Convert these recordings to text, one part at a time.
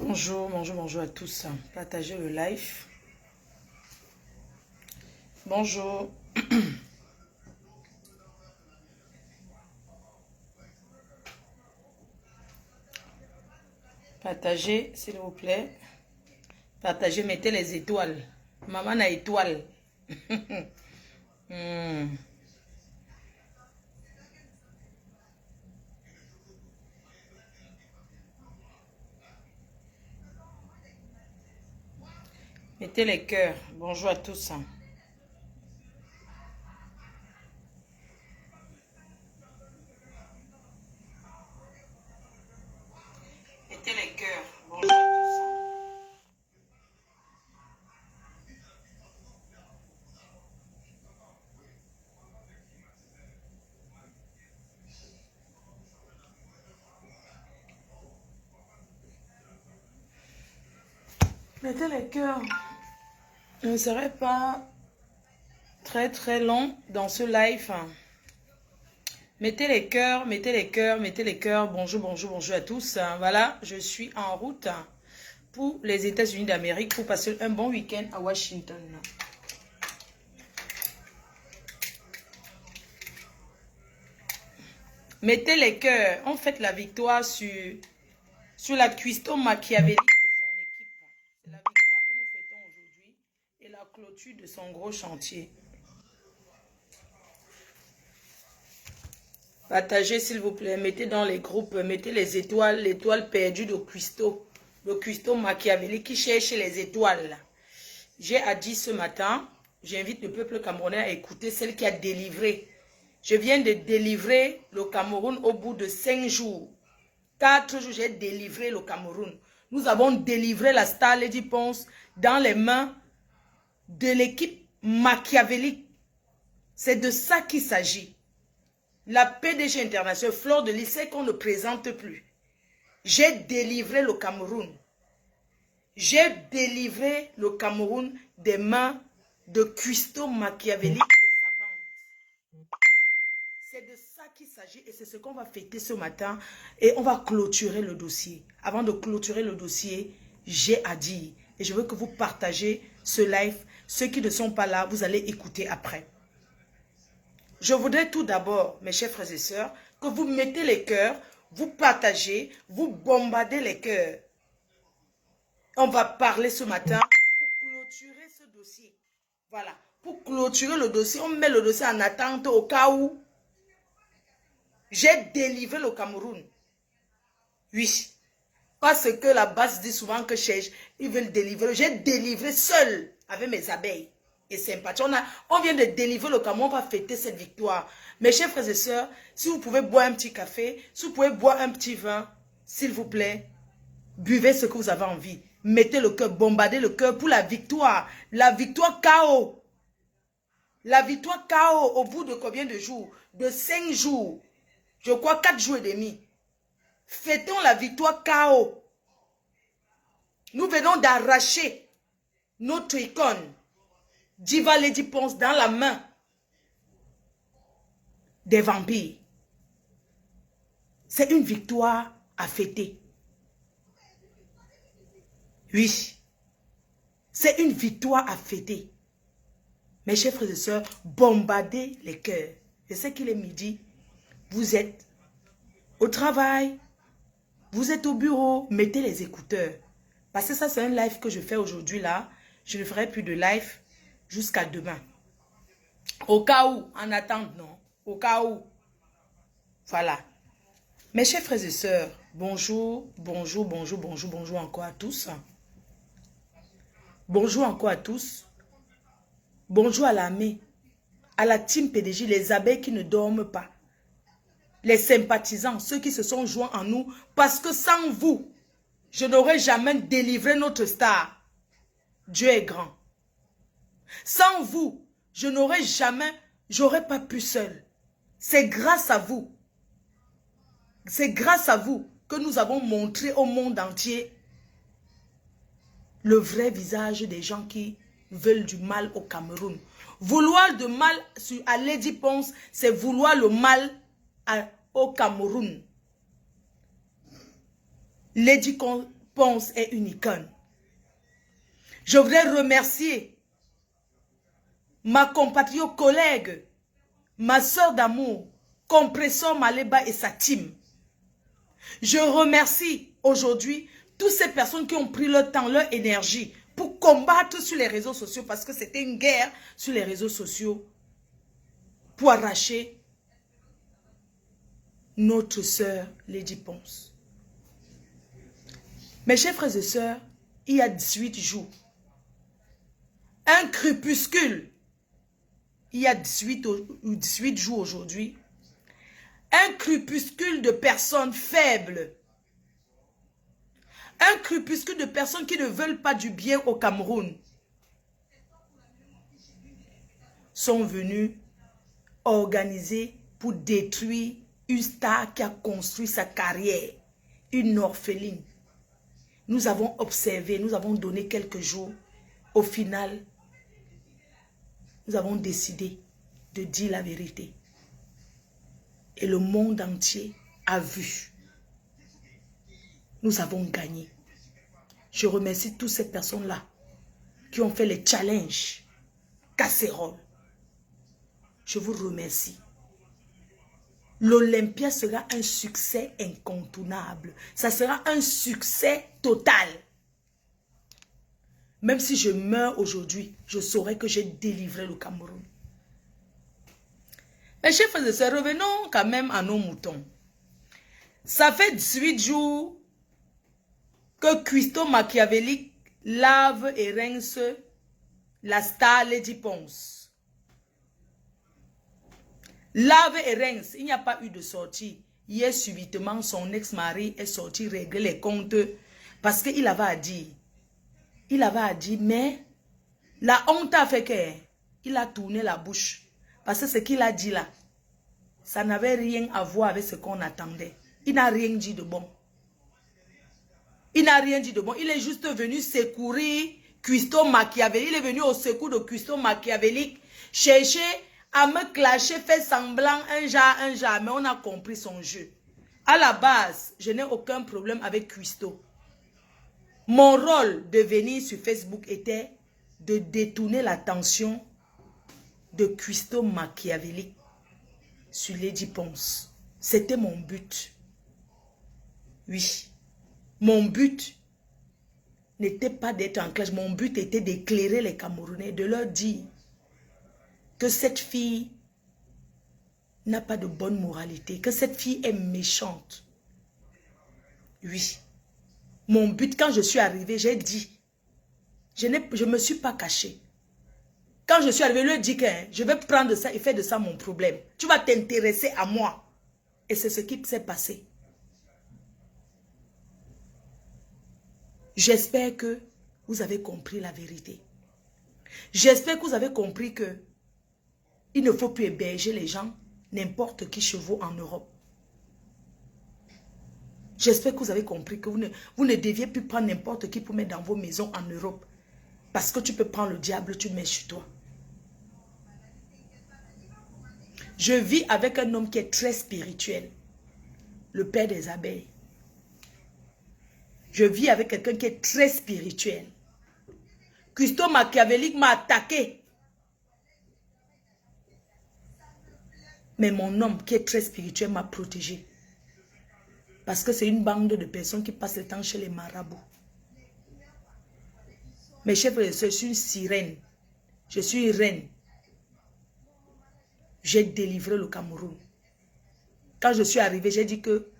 Bonjour, bonjour, bonjour à tous. Partagez le live. Bonjour. Partagez, s'il vous plaît. Partagez, mettez les étoiles. Maman a étoile. Mettez les cœurs. Bonjour à tous. Mettez les cœurs. Bonjour à tous. Mettez les cœurs. Je ne serai pas très long dans ce live. Mettez les cœurs, mettez les cœurs, mettez les cœurs. Bonjour, bonjour, bonjour à tous. Voilà, je suis en route pour les États-Unis d'Amérique pour passer un bon week-end à Washington. Mettez les cœurs. On fête la victoire sur la cuistot machiavélique de son équipe. C'est la victoire que nous fêtons aujourd'hui et la clôture de son gros chantier. Partagez s'il vous plaît, mettez dans les groupes, mettez les étoiles, l'étoile perdue de Cuisto. Le cuistot machiavélique qui cherche les étoiles. J'ai dit ce matin, j'invite le peuple camerounais à écouter celle qui a délivré. Je viens de délivrer le Cameroun au bout de 5 jours. 4 jours, j'ai délivré le Cameroun. Nous avons délivré la star Lady Ponce dans les mains de l'équipe machiavélique. C'est de ça qu'il s'agit. La PDG internationale, Fleur de Lycée, qu'on ne présente plus. J'ai délivré le Cameroun. J'ai délivré le Cameroun des mains de cuistot machiavélique et sa bande. C'est de ça qu'il s'agit et c'est ce qu'on va fêter ce matin. Et on va clôturer le dossier. Avant de clôturer le dossier, j'ai à dire. Et je veux que vous partagez ce live. Ceux qui ne sont pas là, vous allez écouter après. Je voudrais tout d'abord, mes chers frères et sœurs, que vous mettez les cœurs, vous partagez, vous bombardez les cœurs. On va parler ce matin pour clôturer ce dossier. Voilà. Pour clôturer le dossier, on met le dossier en attente au cas où j'ai délivré le Cameroun. Oui. Parce que la base dit souvent que ils veulent délivrer. J'ai délivré seul avec mes abeilles. Et sympathie. On vient de délivrer le Cameroun, on va fêter cette victoire. Mes chers frères et sœurs, si vous pouvez boire un petit café, si vous pouvez boire un petit vin, s'il vous plaît, buvez ce que vous avez envie. Mettez le cœur, bombardez le cœur pour la victoire. La victoire KO. La victoire KO au bout de combien de jours? De 5 jours. Je crois 4 jours et demi. Fêtons la victoire KO. Nous venons d'arracher notre icône. Diva Lady Ponce dans la main des vampires. C'est une victoire à fêter. Oui. C'est une victoire à fêter. Mes chers frères et sœurs, bombardez les cœurs. Je sais qu'il est midi. Vous êtes au travail. Vous êtes au bureau. Mettez les écouteurs. Parce que ça, c'est un live que je fais aujourd'hui là. Je ne ferai plus de live jusqu'à demain. Au cas où, en attente, non. Au cas où. Voilà. Mes chers frères et sœurs, bonjour, bonjour, bonjour, bonjour, bonjour encore à tous. Bonjour encore à tous. Bonjour à l'armée, à la team PDG, les abeilles qui ne dorment pas. Les sympathisants, ceux qui se sont joints en nous, parce que sans vous, je n'aurais jamais délivré notre star. Dieu est grand. Sans vous, je n'aurais jamais, j'aurais pas pu seul. C'est grâce à vous. C'est grâce à vous que nous avons montré au monde entier le vrai visage des gens qui veulent du mal au Cameroun. Vouloir du mal à Lady Ponce, c'est vouloir le mal au Cameroun. Lady Ponce est une icône. Je voudrais remercier ma compatriote collègue, ma soeur d'amour, Compressor Maleba et sa team. Je remercie aujourd'hui toutes ces personnes qui ont pris leur temps, leur énergie pour combattre sur les réseaux sociaux parce que c'était une guerre sur les réseaux sociaux pour arracher notre sœur Lady Ponce. Mes chers frères et sœurs, il y a 18 jours, un crépuscule, il y a 18 jours aujourd'hui, un crépuscule de personnes faibles, un crépuscule de personnes qui ne veulent pas du bien au Cameroun, sont venus organiser pour détruire une star qui a construit sa carrière, une orpheline. Nous avons observé, nous avons donné quelques jours. Au final, nous avons décidé de dire la vérité. Et le monde entier a vu. Nous avons gagné. Je remercie toutes ces personnes-là qui ont fait les challenges, casseroles. Je vous remercie. L'Olympia sera un succès incontournable. Ça sera un succès total. Même si je meurs aujourd'hui, je saurai que j'ai délivré le Cameroun. Mes chers frères et sœurs, revenons quand même à nos moutons. Ça fait 18 jours que Cuisto machiavélique lave et rince la star Lady Ponce. Lave et rince, il n'y a pas eu de sortie. Hier, subitement, son ex-mari est sorti régler les comptes parce qu'il avait à dire. Il avait à dire, mais la honte a fait qu'il a tourné la bouche. Parce que ce qu'il a dit là, ça n'avait rien à voir avec ce qu'on attendait. Il n'a rien dit de bon. Il n'a rien dit de bon. Il est juste venu secourir Cuisto machiavélique. Il est venu au secours de Cuisto machiavélique chercher à me clasher, faire semblant un genre, mais on a compris son jeu. À la base, je n'ai aucun problème avec Cuisto. Mon rôle de venir sur Facebook était de détourner l'attention de Cuisto machiavélique sur Lady Ponce. C'était mon but. Oui. Mon but n'était pas d'être en clash. Mon but était d'éclairer les Camerounais, de leur dire que cette fille n'a pas de bonne moralité, que cette fille est méchante. Oui. Mon but, quand je suis arrivée, j'ai dit, je ne me suis pas cachée. Quand je suis arrivée, je lui ai dit que je vais prendre ça et faire de ça mon problème. Tu vas t'intéresser à moi. Et c'est ce qui s'est passé. J'espère que vous avez compris la vérité. J'espère que vous avez compris que il ne faut plus héberger les gens, n'importe qui chez vous en Europe. J'espère que vous avez compris que vous ne deviez plus prendre n'importe qui pour mettre dans vos maisons en Europe. Parce que tu peux prendre le diable, tu le mets chez toi. Je vis avec un homme qui est très spirituel. Le père des abeilles. Je vis avec quelqu'un qui est très spirituel. Cuisto machiavélique m'a attaqué. Mais mon homme qui est très spirituel m'a protégé. Parce que c'est une bande de personnes qui passent le temps chez les marabouts. Mes chers frères et sœurs, je suis une sirène. Je suis une reine. J'ai délivré le Cameroun. Quand je suis arrivé, j'ai dit que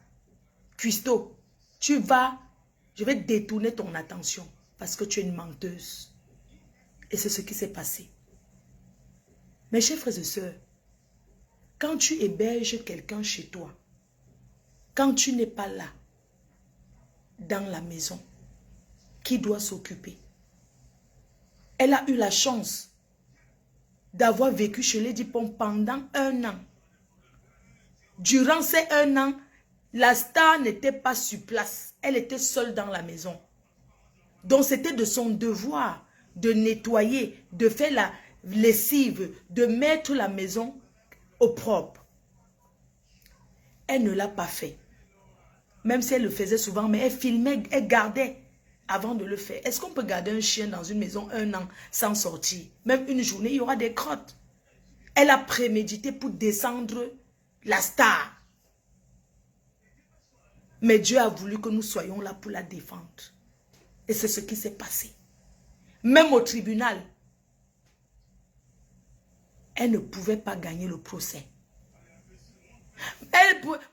Cuisto, je vais détourner ton attention parce que tu es une menteuse. Et c'est ce qui s'est passé. Mes chers frères et sœurs, quand tu héberges quelqu'un chez toi, quand tu n'es pas là, dans la maison, qui doit s'occuper? Elle a eu la chance d'avoir vécu chez Lady Ponce pendant 1 an. Durant ces 1 an, la star n'était pas sur place. Elle était seule dans la maison. Donc c'était de son devoir de nettoyer, de faire la lessive, de mettre la maison au propre. Elle ne l'a pas fait. Même si elle le faisait souvent, mais elle filmait, elle gardait avant de le faire. Est-ce qu'on peut garder un chien dans une maison 1 an sans sortir? Même une journée, il y aura des crottes. Elle a prémédité pour descendre la star. Mais Dieu a voulu que nous soyons là pour la défendre. Et c'est ce qui s'est passé. Même au tribunal, elle ne pouvait pas gagner le procès.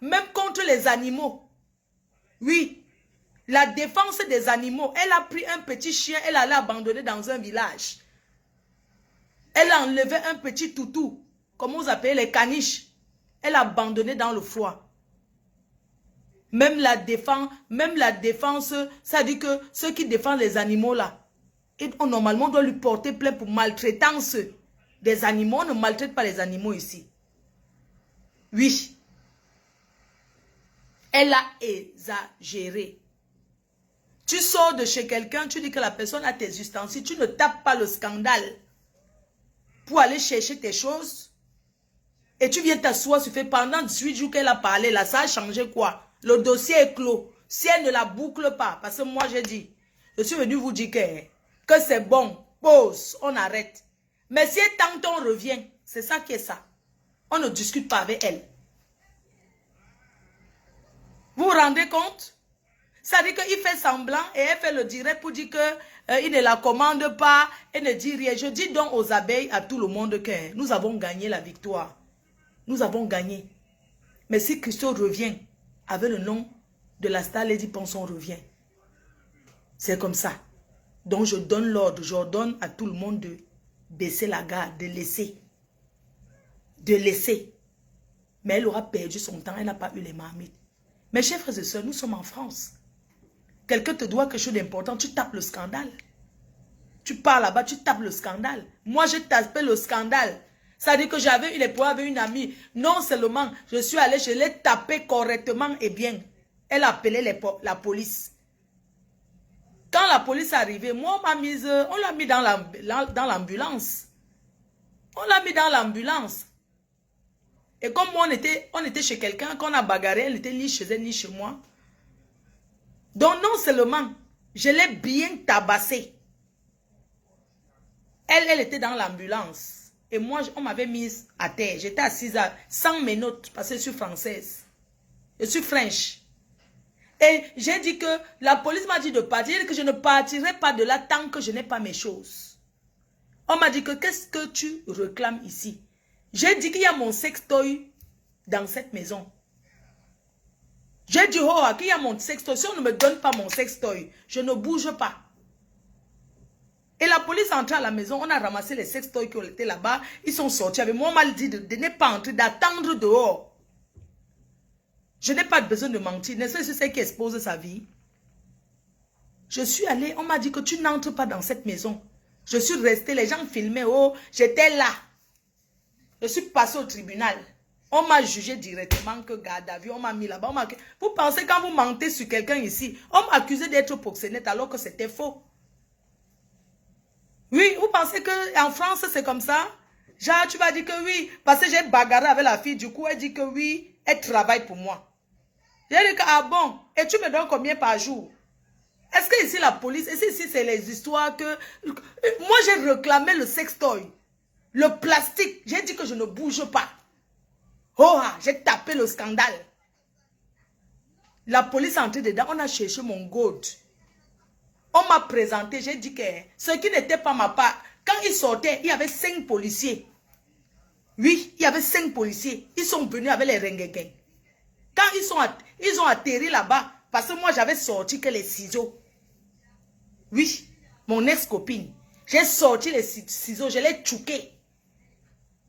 Même contre les animaux. Oui. La défense des animaux. Elle a pris un petit chien, elle allait abandonner dans un village. Elle a enlevé un petit toutou. Comment vous appelez les caniches. Elle a abandonné dans le froid. Même la défense, ça dit que ceux qui défendent les animaux là, normalement on doit lui porter plainte pour maltraitance des animaux. On ne maltraite pas les animaux ici. Oui. Elle a exagéré. Tu sors de chez quelqu'un, tu dis que la personne a tes ustensiles, tu ne tapes pas le scandale pour aller chercher tes choses. Et tu viens t'asseoir, tu fais pendant 18 jours qu'elle a parlé, là, ça a changé quoi? Le dossier est clos. Si elle ne la boucle pas, parce que moi j'ai dit, je suis venu vous dire que c'est bon, pause, on arrête. Mais si elle tente, on revient. C'est ça qui est ça. On ne discute pas avec elle. Vous vous rendez compte? Ça dit qu'il fait semblant et elle fait le direct pour dire qu'il ne la commande pas et ne dit rien. Je dis donc aux abeilles, à tout le monde que nous avons gagné la victoire. Nous avons gagné. Mais si Christo revient avec le nom de la star Lady Ponson revient. C'est comme ça. Donc je donne l'ordre, j'ordonne à tout le monde de baisser la garde, de laisser. De laisser. Mais elle aura perdu son temps, elle n'a pas eu les marmites. Mes chers frères et sœurs, nous sommes en France. Quelqu'un te doit quelque chose d'important, tu tapes le scandale. Tu pars là-bas, tu tapes le scandale. Moi, j'ai tapé le scandale. Ça veut dire que j'avais eu les points avec une amie. Non seulement, je suis allée, je l'ai tapé correctement et bien. Elle a appelé la police. Quand la police est arrivée, moi, on l'a mis dans l'ambulance. On l'a mis dans l'ambulance. Et comme moi, on était chez quelqu'un, qu'on a bagarré, elle n'était ni chez elle, ni chez moi. Donc non seulement, je l'ai bien tabassée. Elle était dans l'ambulance. Et moi, on m'avait mise à terre. J'étais assise sans mes notes, parce que je suis française. Je suis French. Et j'ai dit que la police m'a dit de partir, que je ne partirai pas de là tant que je n'ai pas mes choses. On m'a dit que qu'est-ce que tu réclames ici? J'ai dit qu'il y a mon sextoy dans cette maison. J'ai dit, oh, qu'il y a mon sextoy. Si on ne me donne pas mon sextoy, je ne bouge pas. Et la police est entrée à la maison, on a ramassé les sextoys qui étaient là-bas. Ils sont sortis avec moi. On m'a dit de ne pas entrer, d'attendre dehors. Je n'ai pas besoin de mentir. N'est-ce pas que c'est qui expose sa vie? Je suis allée, on m'a dit que tu n'entres pas dans cette maison. Je suis restée, les gens filmaient, oh, j'étais là. Je suis passée au tribunal. On m'a jugé directement que garde à vue, on m'a mis là-bas. Vous pensez quand vous mentez sur quelqu'un ici, on m'a accusé d'être proxénète alors que c'était faux. Oui, vous pensez qu'en France c'est comme ça? Genre tu vas dire que oui, parce que j'ai bagarré avec la fille, du coup elle dit que oui, elle travaille pour moi. J'ai dit que ah bon, et tu me donnes combien par jour? Est-ce que ici la police, ici c'est les histoires que... Moi j'ai réclamé le sextoy, le plastique, j'ai dit que je ne bouge pas. Oh, j'ai tapé le scandale. La police est entrée dedans, on a cherché mon gold. On m'a présenté, j'ai dit que ce qui n'était pas ma part, quand ils sortaient, il y avait 5 policiers. Oui, il y avait 5 policiers. Ils sont venus avec les rengueguins. Quand ils ont atterri là-bas, parce que moi j'avais sorti que les ciseaux. Oui, mon ex-copine. J'ai sorti les ciseaux, je l'ai tchouqué.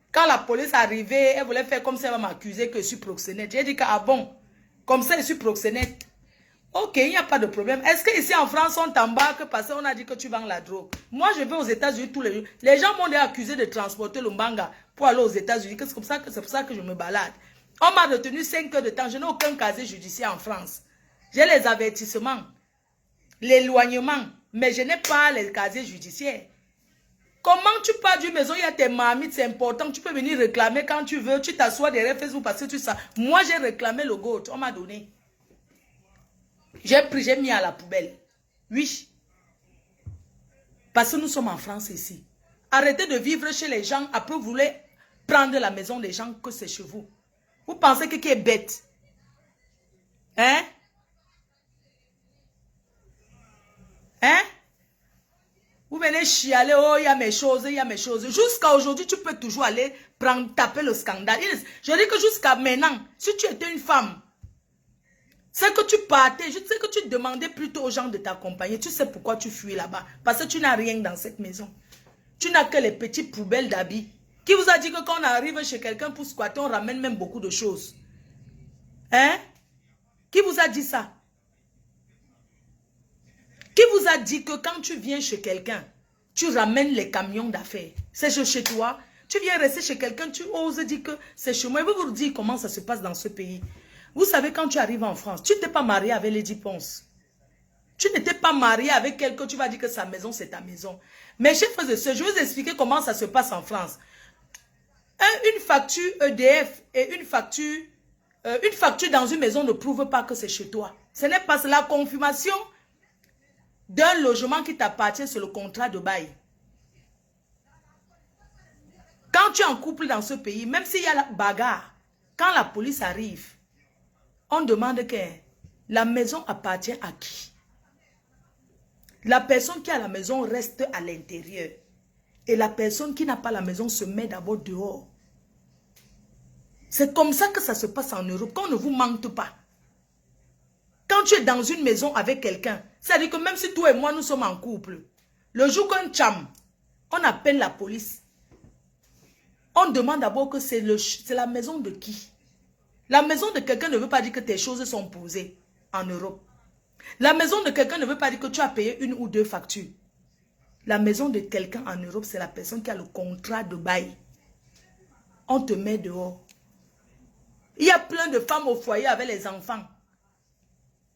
Quand la police est arrivée, elle voulait faire comme ça, elle va m'accuser que je suis proxénète. J'ai dit que, ah bon, comme ça je suis proxénète. Ok, il n'y a pas de problème. Est-ce qu'ici en France, on t'embarque parce qu'on a dit que tu vends la drogue? Moi, je vais aux États-Unis tous les jours. Les gens m'ont déjà accusé de transporter le mbanga pour aller aux États-Unis. C'est pour ça que je me balade. On m'a retenu 5 heures de temps. Je n'ai aucun casier judiciaire en France. J'ai les avertissements, l'éloignement, mais je n'ai pas les casiers judiciaires. Comment tu pars d'une maison, il y a tes marmites, c'est important. Tu peux venir réclamer quand tu veux. Tu t'assois derrière Facebook parce que tu sais. Moi, j'ai réclamé le gold. On m'a donné. J'ai pris, j'ai mis à la poubelle. Oui. Parce que nous sommes en France ici. Arrêtez de vivre chez les gens. Après, vous voulez prendre la maison des gens que c'est chez vous. Vous pensez que qui est bête? Hein? Hein? Vous venez chialer, oh, il y a mes choses, il y a mes choses. Jusqu'à aujourd'hui, tu peux toujours aller prendre, taper le scandale. Je dis que jusqu'à maintenant, si tu étais une femme, c'est que tu partais, je sais que tu demandais plutôt aux gens de t'accompagner. Tu sais pourquoi tu fuis là-bas. Parce que tu n'as rien dans cette maison. Tu n'as que les petites poubelles d'habits. Qui vous a dit que quand on arrive chez quelqu'un pour squatter, on ramène même beaucoup de choses? Hein? Qui vous a dit ça? Qui vous a dit que quand tu viens chez quelqu'un, tu ramènes les camions d'affaires? C'est chez toi. Tu viens rester chez quelqu'un, tu oses dire que c'est chez moi. Je vais vous dire comment ça se passe dans ce pays. Vous savez, quand tu arrives en France, tu n'étais pas marié avec Lady Ponce. Tu n'étais pas marié avec quelqu'un, tu vas dire que sa maison, c'est ta maison. Mais chers frères et sœurs, je vais vous expliquer comment ça se passe en France. Une facture EDF et une facture dans une maison ne prouve pas que c'est chez toi. Ce n'est pas la confirmation d'un logement qui t'appartient sur le contrat de bail. Quand tu es en couple dans ce pays, même s'il y a la bagarre, quand la police arrive, on demande que la maison appartient à qui? La personne qui a la maison reste à l'intérieur. Et la personne qui n'a pas la maison se met d'abord dehors. C'est comme ça que ça se passe en Europe, qu'on ne vous mente pas. Quand tu es dans une maison avec quelqu'un, c'est-à-dire que même si toi et moi nous sommes en couple, le jour qu'on chame, on appelle la police. On demande d'abord que c'est la maison de qui? La maison de quelqu'un ne veut pas dire que tes choses sont posées en Europe. La maison de quelqu'un ne veut pas dire que tu as payé une ou deux factures. La maison de quelqu'un en Europe, c'est la personne qui a le contrat de bail. On te met dehors. Il y a plein de femmes au foyer avec les enfants,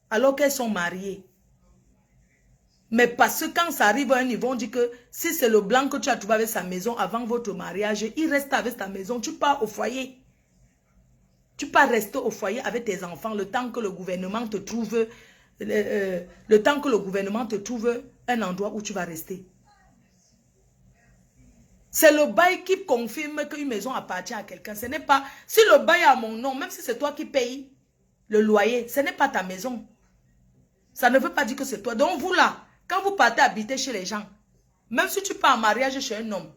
alors qu'elles sont mariées. Mais parce que quand ça arrive à un niveau, on dit que si c'est le blanc que tu as trouvé avec sa maison avant votre mariage, il reste avec ta maison, tu pars au foyer. Tu pars rester au foyer avec tes enfants le temps que le gouvernement te trouve, un endroit où tu vas rester. C'est le bail qui confirme qu'une maison appartient à quelqu'un. Ce n'est pas, si le bail est à mon nom, même si c'est toi qui payes le loyer, ce n'est pas ta maison. Ça ne veut pas dire que c'est toi. Donc vous là, quand vous partez habiter chez les gens, même si tu pars en mariage chez un homme,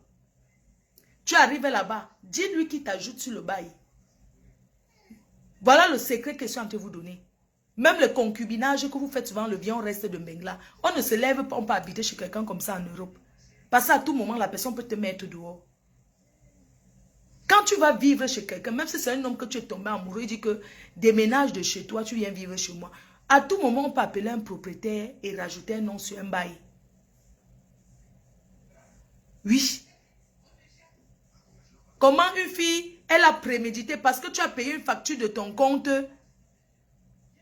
tu arrives là-bas, dis-lui qu'il t'ajoute sur le bail. Voilà le secret que je suis en train de vous donner. Même le concubinage que vous faites souvent, le vieux reste de Bengla, on ne se lève pas, on peut habiter chez quelqu'un comme ça en Europe. Parce qu'à tout moment, la personne peut te mettre dehors. Quand tu vas vivre chez quelqu'un, même si c'est un homme que tu es tombé amoureux, il dit que déménage de chez toi, tu viens vivre chez moi. À tout moment, on peut appeler un propriétaire et rajouter un nom sur un bail. Oui. Comment une fille, elle a prémédité parce que tu as payé une facture de ton compte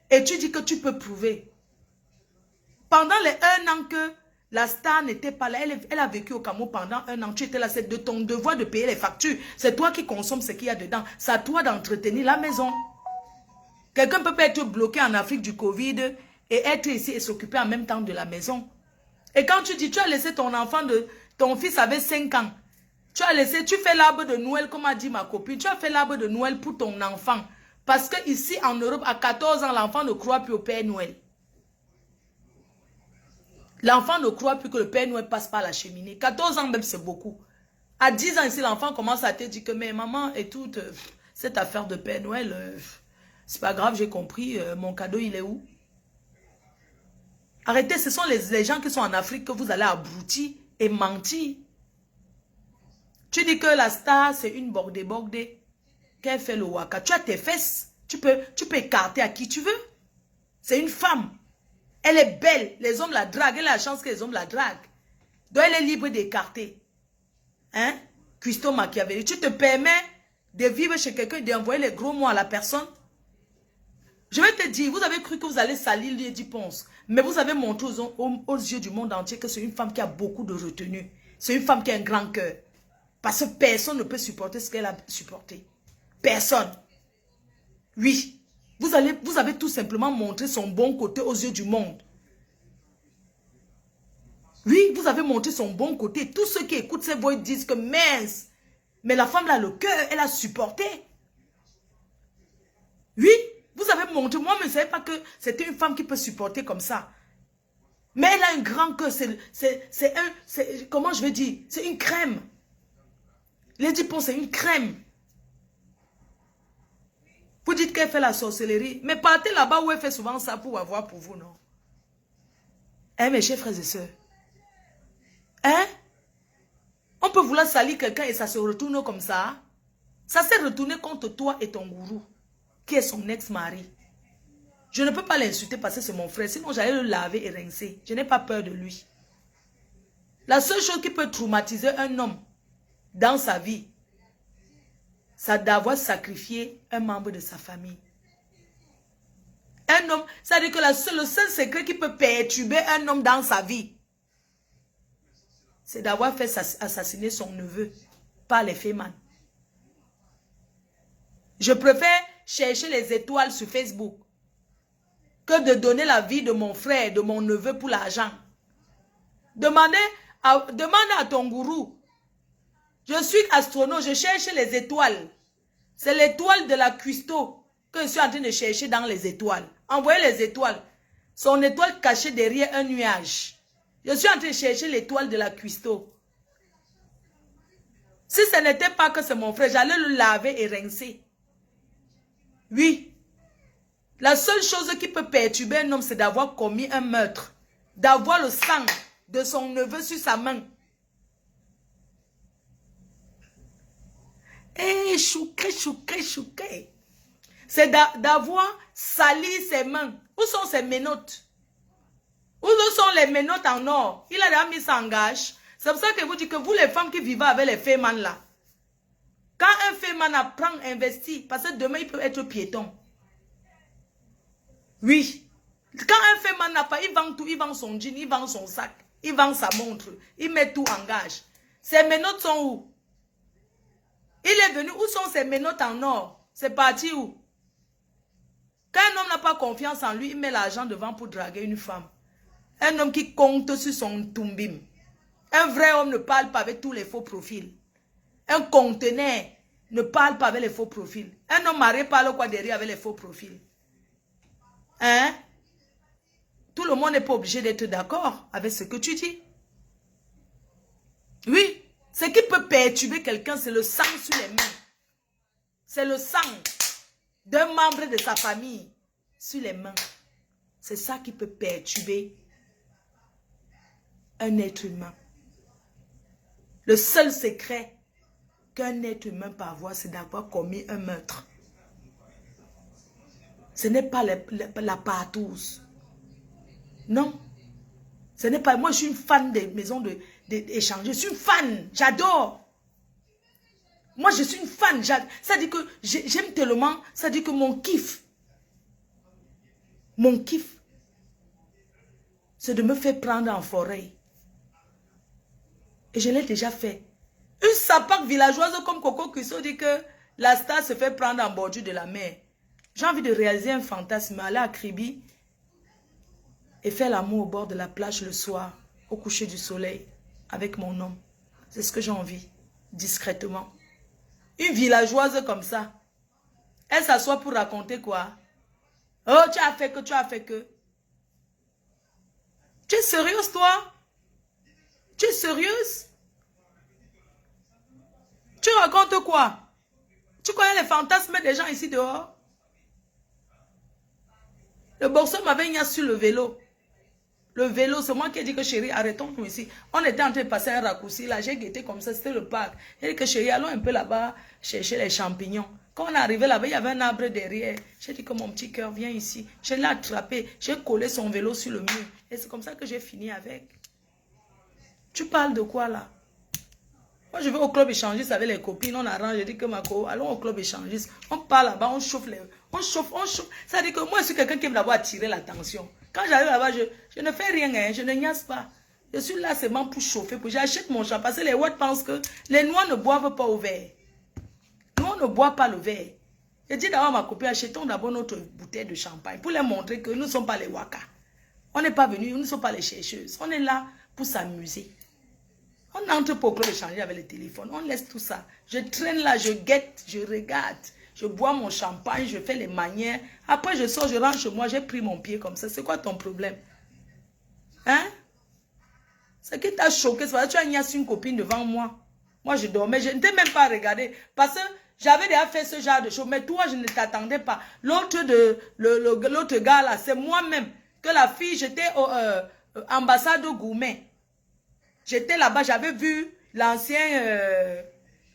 et tu dis que tu peux prouver. Pendant les 1 an que la star n'était pas là, elle a vécu au Cameroun pendant 1 an, tu étais là, c'est de ton devoir de payer les factures. C'est toi qui consommes ce qu'il y a dedans. C'est à toi d'entretenir la maison. Quelqu'un peut pas être bloqué en Afrique du Covid et être ici et s'occuper en même temps de la maison. Et quand tu dis, tu as laissé ton enfant, ton fils avait 5 ans, tu fais l'arbre de Noël, comme a dit ma copine, tu as fait l'arbre de Noël pour ton enfant. Parce que ici en Europe, à 14 ans, l'enfant ne croit plus au Père Noël. L'enfant ne croit plus que le Père Noël passe par la cheminée. 14 ans même, c'est beaucoup. À 10 ans ici, l'enfant commence à te dire que mais maman et toute cette affaire de Père Noël, c'est pas grave, j'ai compris, mon cadeau il est où? Arrêtez, ce sont les gens qui sont en Afrique que vous allez abrutir et mentir. Tu dis que la star, c'est une bordée, qu'elle fait le waka. Tu as tes fesses, tu peux écarter à qui tu veux. C'est une femme. Elle est belle, les hommes la draguent, elle a la chance que les hommes la draguent. Donc elle est libre d'écarter. Hein? Cuisto Machiavelli, tu te permets de vivre chez quelqu'un et d'envoyer les gros mots à la personne? Je vais te dire, vous avez cru que vous allez salir Lady Ponce, mais vous avez montré aux yeux du monde entier que c'est une femme qui a beaucoup de retenue. C'est une femme qui a un grand cœur. Parce que personne ne peut supporter ce qu'elle a supporté. Personne. Oui. Vous avez tout simplement montré son bon côté aux yeux du monde. Oui, vous avez montré son bon côté. Tous ceux qui écoutent ces voix disent que mince. Mais la femme là, le cœur, elle a supporté. Oui, vous avez montré. Moi, je ne savais pas que c'était une femme qui peut supporter comme ça. Mais elle a un grand cœur. Comment je vais dire? C'est une crème. Lady Pon, c'est une crème. Vous dites qu'elle fait la sorcellerie. Mais partez là-bas où elle fait souvent ça pour avoir pour vous, non? Hein, mes chers frères et sœurs? Hein? On peut vouloir salir quelqu'un et ça se retourne comme ça. Ça s'est retourné contre toi et ton gourou, qui est son ex-mari. Je ne peux pas l'insulter parce que c'est mon frère. Sinon, j'allais le laver et rincer. Je n'ai pas peur de lui. La seule chose qui peut traumatiser un homme dans sa vie, c'est d'avoir sacrifié un membre de sa famille. Un homme, c'est-à-dire que le seul secret qui peut perturber un homme dans sa vie, c'est d'avoir fait assassiner son neveu par les fémans. Je préfère chercher les étoiles sur Facebook que de donner la vie de mon frère, de mon neveu pour l'argent. Demande à ton gourou. Je suis astronaute, je cherche les étoiles. C'est l'étoile de la cuistot que je suis en train de chercher dans les étoiles. Envoyez les étoiles. Son étoile cachée derrière un nuage. Je suis en train de chercher l'étoile de la cuistot. Si ce n'était pas que c'est mon frère, j'allais le laver et rincer. Oui. La seule chose qui peut perturber un homme, c'est d'avoir commis un meurtre. D'avoir le sang de son neveu sur sa main. Eh, chouquet. C'est d'avoir sali ses mains. Où sont ses menottes? Où sont les menottes en or? Il a déjà mis ça en gage. C'est pour ça que vous dites que vous, les femmes qui vivent avec les fémans là, quand un féman apprend, investit, parce que demain il peut être piéton. Oui. Quand un féman n'a pas, il vend tout, il vend son jean, il vend son sac, il vend sa montre, il met tout en gage. Ses menottes sont où? Il est venu, où sont ses menottes en or? C'est parti où? Quand un homme n'a pas confiance en lui, il met l'argent devant pour draguer une femme. Un homme qui compte sur son tumbim. Un vrai homme ne parle pas avec tous les faux profils. Un conteneur ne parle pas avec les faux profils. Un homme marié parle quoi derrière avec les faux profils? Hein? Tout le monde n'est pas obligé d'être d'accord avec ce que tu dis. Oui, ce qui peut perturber quelqu'un, c'est le sang sur les mains. C'est le sang d'un membre de sa famille sur les mains. C'est ça qui peut perturber un être humain. Le seul secret qu'un être humain peut avoir, c'est d'avoir commis un meurtre. Ce n'est pas la partouze. Non. Ce n'est pas... Moi, je suis une fan des maisons d'échange. Je suis une fan. J'adore. Moi, je suis une fan. Ça dit que j'aime tellement. Ça dit que mon kiff, c'est de me faire prendre en forêt. Et je l'ai déjà fait. Une sapac villageoise comme Coco Cusso dit que la star se fait prendre en bordure de la mer. J'ai envie de réaliser un fantasme, aller à Kribi et faire l'amour au bord de la plage le soir, au coucher du soleil, avec mon homme. C'est ce que j'ai envie, discrètement. Une villageoise comme ça, elle s'assoit pour raconter quoi? Oh, tu as fait que. Tu es sérieuse, toi? Tu es sérieuse? Tu racontes quoi? Tu connais les fantasmes des gens ici dehors? Le boxeur m'avait mis sur le vélo. Le vélo, c'est moi qui ai dit que chérie, arrêtons-nous ici. On était en train de passer un raccourci, là, j'ai guetté comme ça, c'était le parc. J'ai dit que chérie, allons un peu là-bas chercher les champignons. Quand on est arrivé là-bas, il y avait un arbre derrière. J'ai dit que mon petit cœur, viens ici. Je l'ai attrapé, j'ai collé son vélo sur le mur. Et c'est comme ça que j'ai fini avec. Tu parles de quoi là? Moi, je vais au club échangiste avec les copines, on arrange, je dis que ma co, allons au club échangiste. On parle là-bas, on chauffe les... On chauffe. Ça veut dire que moi, je suis quelqu'un qui aime d'abord attirer l'attention. Quand j'arrive là-bas, je ne fais rien, hein, je ne niaise pas. Je suis là seulement pour chauffer, j'achète mon champagne. Parce que les Ouattes pensent que les Noirs ne boivent pas au verre. Nous, on ne boit pas le verre. Je dis d'abord à ma copine, achetons d'abord notre bouteille de champagne pour leur montrer que nous ne sommes pas les Waka. On n'est pas venus, nous ne sommes pas les chercheuses. On est là pour s'amuser. On entre pour échanger avec le téléphone. On laisse tout ça. Je traîne là, je guette, je regarde. Je bois mon champagne, je fais les manières. Après, je sors, je rentre chez moi, j'ai pris mon pied comme ça. C'est quoi ton problème? Hein? Ce qui t'a choqué, c'est parce que tu as niassé une copine devant moi. Moi, je dormais, je ne t'ai même pas regardé. Parce que j'avais déjà fait ce genre de choses. Mais toi, je ne t'attendais pas. L'autre gars là, c'est moi-même. Que la fille, j'étais au ambassade de Goumet. J'étais là-bas, j'avais vu l'ancien...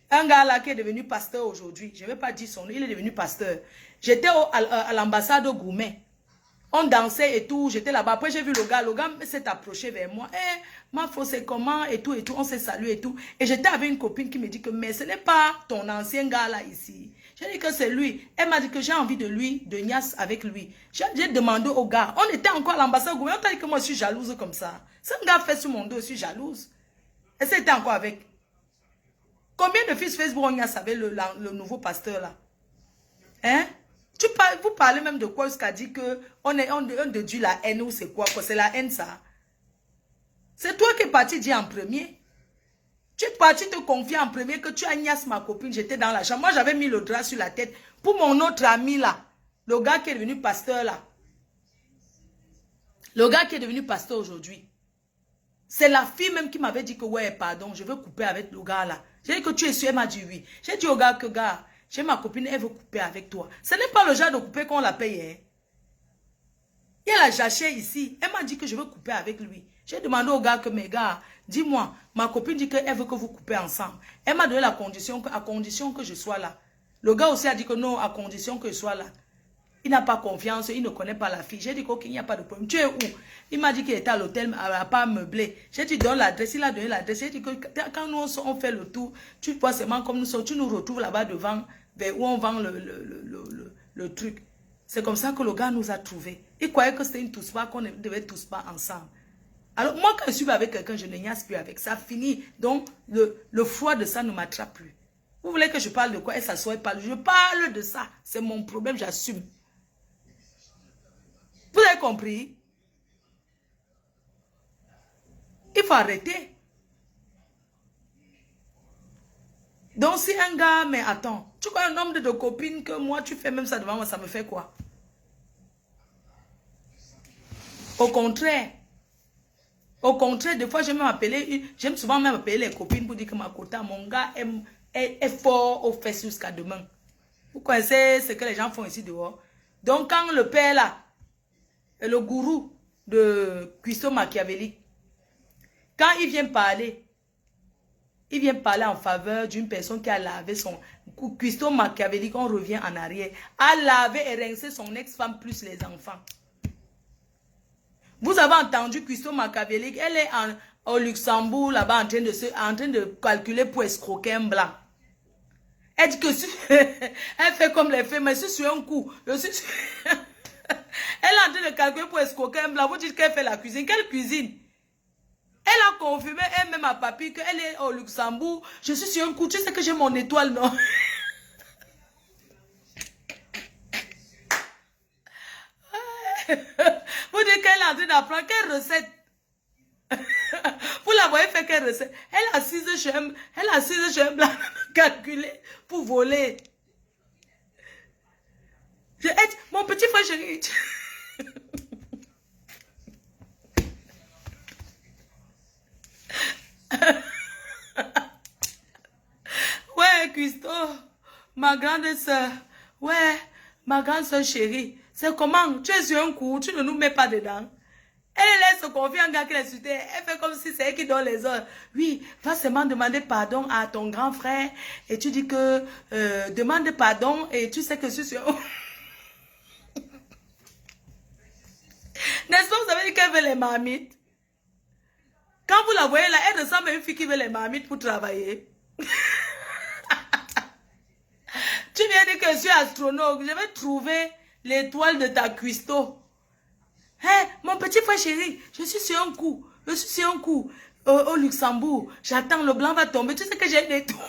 un gars là qui est devenu pasteur aujourd'hui. Je ne vais pas dire son nom, il est devenu pasteur. J'étais à l'ambassade de Goumet. On dansait et tout, j'étais là-bas. Après, j'ai vu le gars s'est approché vers moi. Eh, ma fausse, c'est comment et tout, on s'est salué et tout. Et j'étais avec une copine qui me dit que, mais ce n'est pas ton ancien gars là ici. J'ai dit que c'est lui. Elle m'a dit que j'ai envie de niasse avec lui. J'ai demandé au gars, on était encore à l'ambassade de Goumet, on t'a dit que moi je suis jalouse comme ça. Ce gars fait sur mon dos, je suis jalouse. Et c'était encore avec. Combien de fils Facebook on niasse avec le nouveau pasteur là? Hein? Vous parlez même de quoi jusqu'à dire que on déduit la haine ou c'est quoi? C'est la haine ça. C'est toi qui es parti dire en premier. Tu es parti te confier en premier que tu agnaces ma copine. J'étais dans la chambre. Moi j'avais mis le drap sur la tête. Pour mon autre ami là. Le gars qui est devenu pasteur là. Le gars qui est devenu pasteur aujourd'hui. C'est la fille même qui m'avait dit que ouais pardon je veux couper avec le gars là. J'ai dit que tu es sûr. Elle m'a dit oui. J'ai dit au gars que gars. J'ai ma copine, elle veut couper avec toi. Ce n'est pas le genre de couper qu'on la paye. Hein. Il y a la jachère ici. Elle m'a dit que je veux couper avec lui. J'ai demandé au gars que, mes gars, dis-moi, ma copine dit qu'elle veut que vous coupez ensemble. Elle m'a donné la condition, à condition que je sois là. Le gars aussi a dit que non, à condition que je sois là. Il n'a pas confiance, il ne connaît pas la fille. J'ai dit qu'il n'y a pas de problème. Tu es où? Il m'a dit qu'il était à l'hôtel, il n'a pas meublé. J'ai dit, donne l'adresse, il a donné l'adresse. J'ai dit que quand nous on fait le tour, tu vois seulement comme nous sommes, tu nous retrouves là-bas devant, vers où on vend le truc. C'est comme ça que le gars nous a trouvés. Il croyait que c'était une tous-pas, qu'on devait tous pas ensemble. Alors moi, quand je suis avec quelqu'un, je ne niaise plus avec. Ça finit. Donc, le froid de ça ne m'attrape plus. Vous voulez que je parle de quoi? Elle s'assoit et parle. Je parle de ça. C'est mon problème, j'assume. Vous avez compris? Il faut arrêter. Donc si un gars, mais attends, tu connais un nombre de copines que moi, tu fais même ça devant moi, ça me fait quoi? Au contraire, des fois, j'aime souvent même appeler les copines pour dire que ma quota, mon gars est fort aux fesses jusqu'à demain. Vous connaissez ce que les gens font ici dehors? Donc quand le père là, le gourou de cuistot machiavélique, quand il vient parler en faveur d'une personne qui a lavé son cuistot machiavélique, on revient en arrière, a lavé et rincé son ex-femme plus les enfants. Vous avez entendu cuistot machiavélique, elle est au Luxembourg là-bas en train de calculer pour escroquer un blanc. Elle dit que elle fait comme les femmes, mais c'est sur un coup. Elle est en train de calculer pour escroquer un blanc. Vous dites qu'elle fait la cuisine. Quelle cuisine? Elle a confirmé elle-même à papy qu'elle est au Luxembourg. Je suis sur un coup. Tu sais que j'ai mon étoile, non? Vous dites qu'elle est en train d'apprendre quelle recette? Vous la voyez faire quelle recette? Elle assise chez un blanc calculé pour voler. Mon petit frère chéri. Ouais, Christo, ma grande soeur. Ouais, ma grande soeur chérie. C'est comment? Tu es sur un coup, tu ne nous mets pas dedans. Elle laisse se confier en gars qui l'insultait. Elle fait comme si c'est elle qui donne les ordres. Oui, va seulement demander pardon à ton grand frère. Et tu dis que demande pardon et tu sais que je suis sur... N'est-ce pas, vous avez dit qu'elle veut les marmites? Quand vous la voyez là, elle ressemble à une fille qui veut les marmites pour travailler. Tu viens de dire que je suis astronaute. Je vais trouver l'étoile de ta cuistot. Hey, mon petit frère chéri, je suis sur un coup. Je suis sur un coup au Luxembourg. J'attends, le blanc va tomber. Tu sais que j'ai une étoile.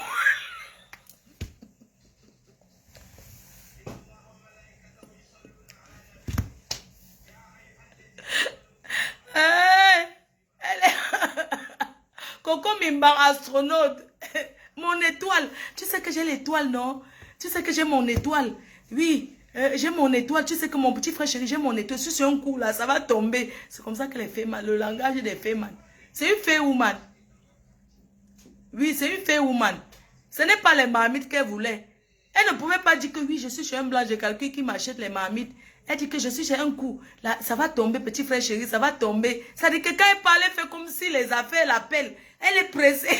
Hey, Coco Mimban, astronaute. Mon étoile. Tu sais que j'ai l'étoile, non? Tu sais que j'ai mon étoile. Oui, j'ai mon étoile. Tu sais que mon petit frère chéri, j'ai mon étoile. Si c'est un coup là, ça va tomber. C'est comme ça que les femmes, le langage des femmes. C'est une fée woman. Oui, c'est une fée woman. Ce n'est pas les marmites qu'elle voulait. Elle ne pouvait pas dire que oui, je suis chez un blanc, je calcule qui m'achète les marmites. Elle dit que je suis chez un coup. Là, ça va tomber, petit frère chéri, ça va tomber. Ça dit que quand elle parle, elle fait comme si les affaires l'appellent. Elle est pressée.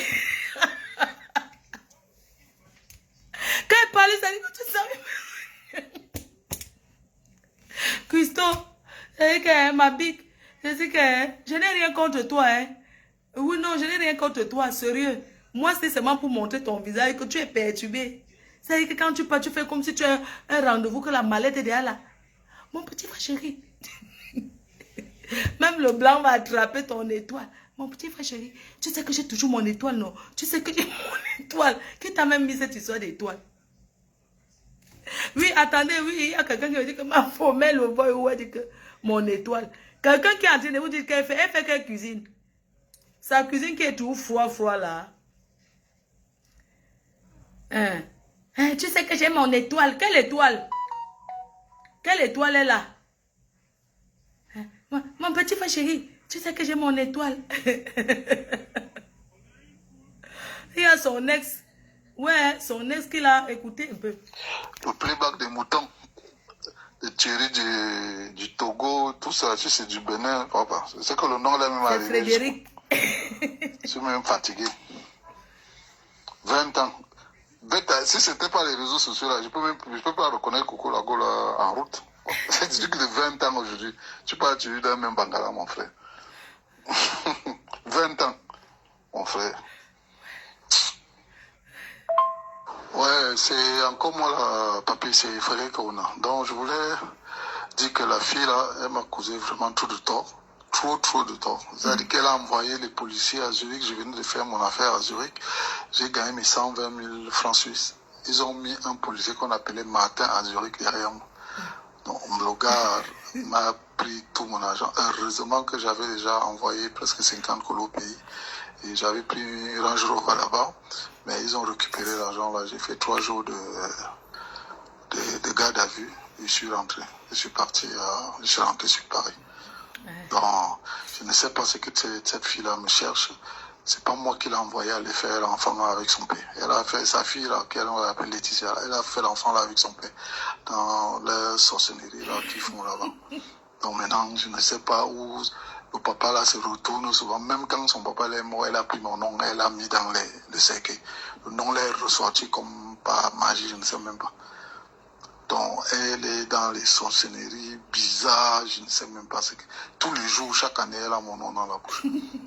Quand elle parle, ça dit que tu sais. Christo, c'est que ma big, je sais que je n'ai rien contre toi. Hein. Oui, non, je n'ai rien contre toi, sérieux. Moi, c'est seulement pour montrer ton visage que tu es perturbé. C'est-à-dire que quand tu pars, tu fais comme si tu as un rendez-vous, que la mallette est derrière là. Mon petit frère chéri. Même le blanc va attraper ton étoile. Mon petit frère chéri, tu sais que j'ai toujours mon étoile, non? Tu sais que j'ai mon étoile. Qui t'a même mis cette histoire d'étoile? Oui, attendez, oui, il y a quelqu'un qui me dit que ma femelle, le boy, ou dit que mon étoile. Quelqu'un qui est en train de vous dire qu'elle fait quelle cuisine? Sa cuisine qui est tout froid là. Hein? Hein, tu sais que j'ai mon étoile. Quelle étoile? Quelle étoile est là? Hein? Mon petit frère chéri, tu sais que j'ai mon étoile. Il y a son ex. Ouais, son ex qui l'a écouté un peu. Le playback des moutons, de Thierry du Togo, tout ça, si c'est du Bénin, papa. C'est que le nom là même C'est arrivé. Frédéric. Je suis même fatigué. 20 ans. Si c'était pas les réseaux sociaux là, je peux pas reconnaître Coco Lago là en route. C'est du que de 20 ans aujourd'hui. Tu parles, tu es dans le même Bangala, mon frère. 20 ans, mon frère. Ouais, c'est encore moi là, papy, c'est Frédéric Kauna. Donc je voulais dire que la fille là, elle m'a causé vraiment trop de tort. Trop de tort. C'est-à-dire qu'elle a envoyé les policiers à Zurich. Je venais de faire mon affaire à Zurich. J'ai gagné mes 120 000 francs suisses. Ils ont mis un policier qu'on appelait Martin à Zurich derrière moi. Donc le gars m'a pris tout mon argent. Heureusement que j'avais déjà envoyé presque 50 colos au pays. Et j'avais pris une Range Rover là-bas. Mais ils ont récupéré l'argent là. J'ai fait 3 jours de garde à vue. Et je suis rentré. Je suis rentré sur Paris. Donc, je ne sais pas ce que cette fille-là me cherche. C'est pas moi qui l'ai envoyé aller faire l'enfant avec son père. Elle a fait sa fille, là, qu'elle appelle Laetitia, elle a fait l'enfant là avec son père. Dans la sorcellerie là qu'ils font là-bas. Donc maintenant, je ne sais pas où le papa là se retourne souvent. Même quand son papa est mort, elle a pris mon nom, elle l'a mis dans le cercueil. Le nom là est ressorti comme par magie, je ne sais même pas. Donc, elle est dans les sorcelleries bizarres, je ne sais même pas ce que... Tous les jours, chaque année, elle a mon nom dans la bouche.